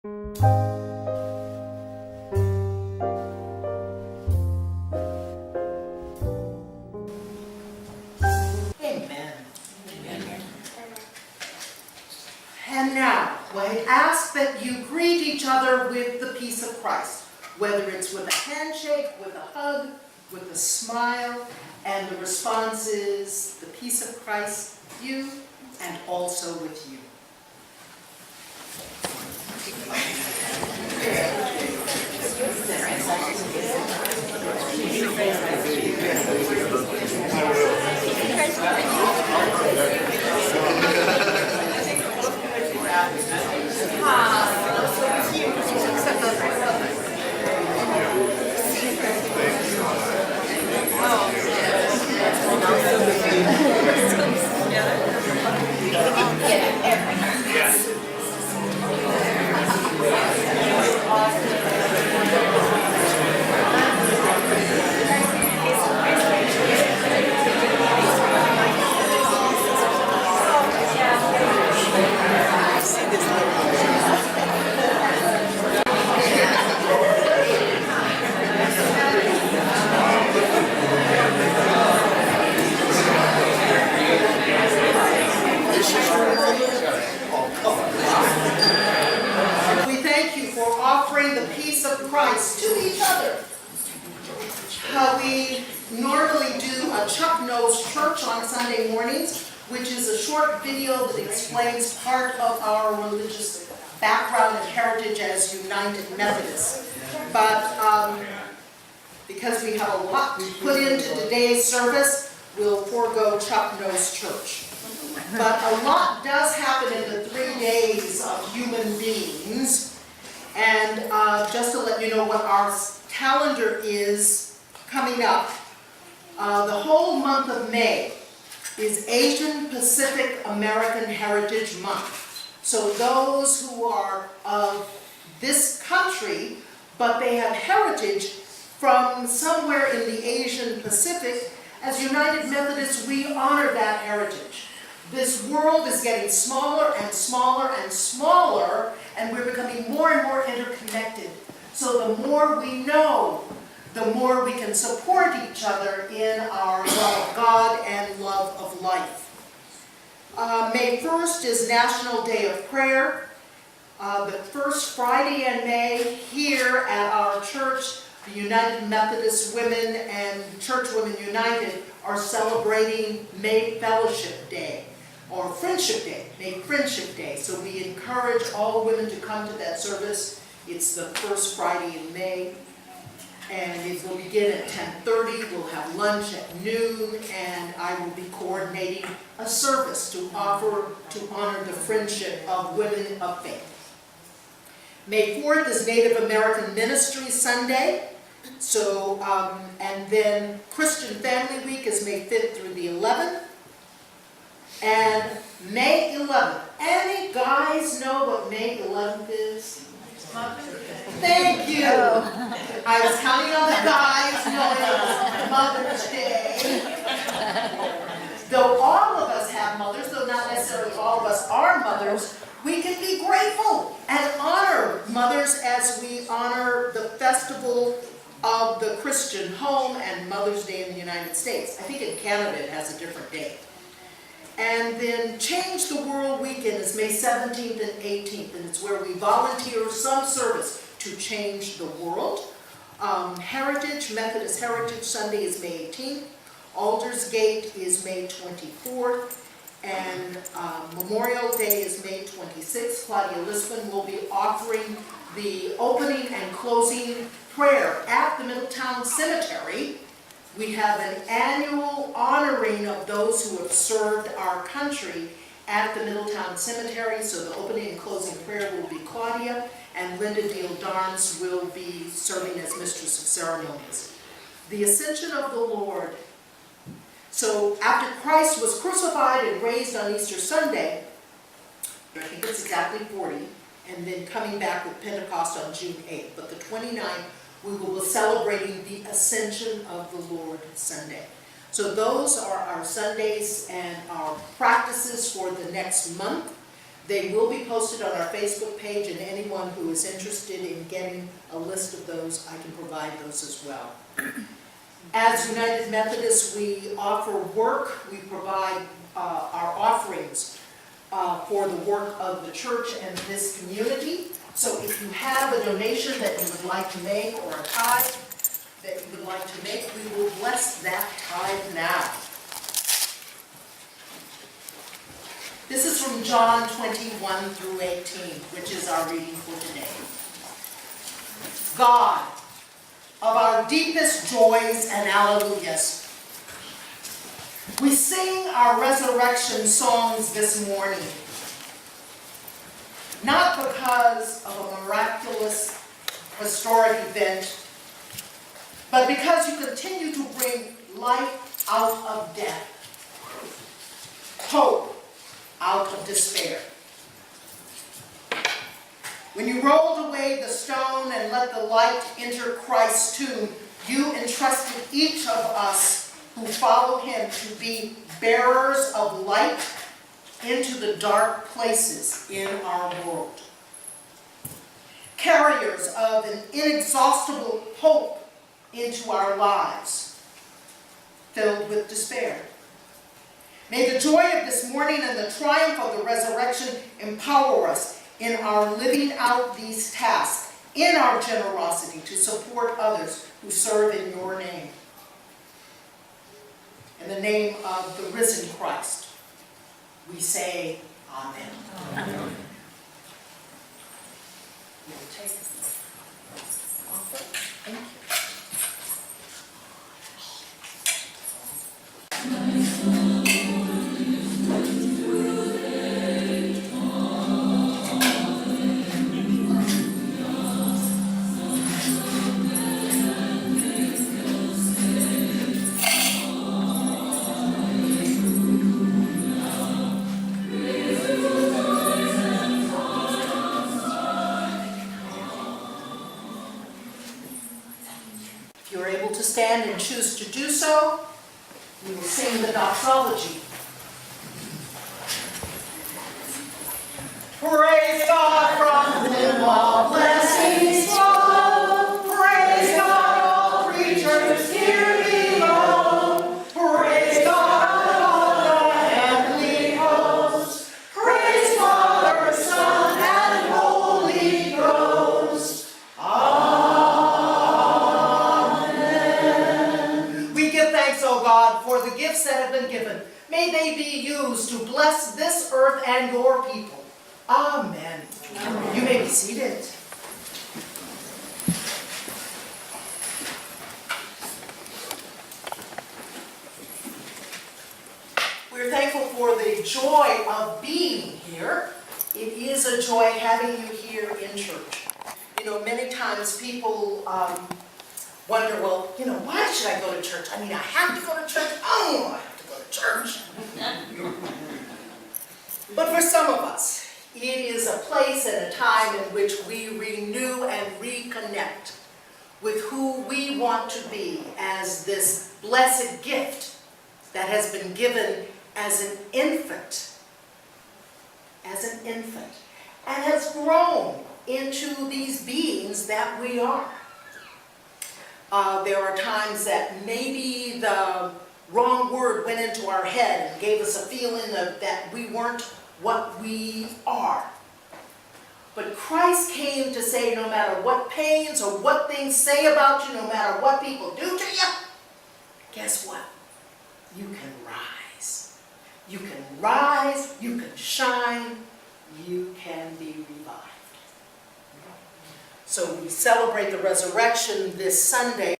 And now, I ask that you greet each other with the peace of Christ, whether it's with a handshake, with a hug, with a smile, and the response is the peace of Christ, you, and also with you. We thank you for offering the peace of Christ to each other. We normally do a Chuck Knows Church on Sunday mornings, which is a short video that explains part of our religious background and heritage as United Methodists. But because we have a lot to put into today's service, we'll forego Chuck Knows Church. But a lot does happen in the 3 days of human beings. And just to let you know what our calendar is coming up, the whole month of May is Asian Pacific American Heritage Month. So those who are of this country, but they have heritage from somewhere in the Asian Pacific, as United Methodists, we honor that heritage. This world is getting smaller and smaller and smaller, and we're becoming more and more interconnected. So the more we know, the more we can support each other in our love of God and love of life. May 1st is National Day of Prayer. The first Friday in May, here at our church, the United Methodist Women and Church Women United are celebrating May Fellowship Day, or Friendship Day, May Friendship Day. So we encourage all women to come to that service. It's the first Friday in May, and it will begin at 10:30. We'll have lunch at noon, and I will be coordinating a service to honor the friendship of women of faith. May 4th is Native American Ministry Sunday. So, and then Christian Family Week is May 5th through the 11th. And May 11th. Any guys know what May 11th is? Thank you. I was counting on the guys knowing it was Mother's Day. Though all of us have mothers, though not necessarily all of us are mothers, we can be grateful and honor mothers as we honor the festival of the Christian home and Mother's Day in the United States. I think in Canada it has a different date. And then Change the World Weekend is May 17th and 18th, and it's where we volunteer some service to change the world. Methodist Heritage Sunday is May 18th. Aldersgate is May 24th. And Memorial Day is May 26th. Claudia Lispin will be offering the opening and closing prayer at the Middletown Cemetery. We have an annual honoring of those who have served our country at the Middletown Cemetery. So the opening and closing prayer will be Claudia, and Linda Deal Darnes will be serving as Mistress of Ceremonies. The Ascension of the Lord. So after Christ was crucified and raised on Easter Sunday, I think it's exactly 40, and then coming back with Pentecost on June 8th. But the 29th, we will be celebrating the Ascension of the Lord Sunday. So those are our Sundays and our practices for the next month. They will be posted on our Facebook page, and anyone who is interested in getting a list of those, I can provide those as well. As United Methodists, we offer work. We provide our offerings for the work of the church and this community. So if you have a donation that you would like to make, or a tithe that you would like to make, we will bless that tithe now. This is from John 21 through 18, which is our reading for today. God, of our deepest joys and alleluias, we sing our resurrection songs this morning, not because of a miraculous historic event, but because you continue to bring life out of death, hope out of despair. When you rolled away the stone and let the light enter Christ's tomb, you entrusted each of us who follow him to be bearers of light into the dark places in our world. Carriers of an inexhaustible hope into our lives, filled with despair. May the joy of this morning and the triumph of the resurrection empower us in our living out these tasks, in our generosity to support others who serve in your name. In the name of the risen Christ, we say Amen. Amen. We'll take this offering. Thank you. If you're able to stand and choose to do so, we will sing the doxology. Praise God, from whom all blessings flow. Praise God, all creatures here below. Praise God, all the heavenly hosts. Praise Father, Son, and Holy Ghost. Amen. We give thanks, O God, for the gifts that have been given. May they be used to bless this earth and your people. Amen. Amen. You may be seated. We're thankful for the joy of being here. It is a joy having you here in church. You know, many times people wonder, well, you know, why should I go to church? I mean, I have to go to church. Oh, I have to go to church. But for some of us, it is a place and a time in which we renew and reconnect with who we want to be as this blessed gift that has been given as an infant, and has grown into these beings that we are. There are times that maybe the wrong word went into our head and gave us a feeling that we weren't what we are. But Christ came to say, no matter what pains or what things say about you, no matter what people do to you, guess what? You can rise. You can rise, you can shine, you can be revived. So we celebrate the resurrection this Sunday.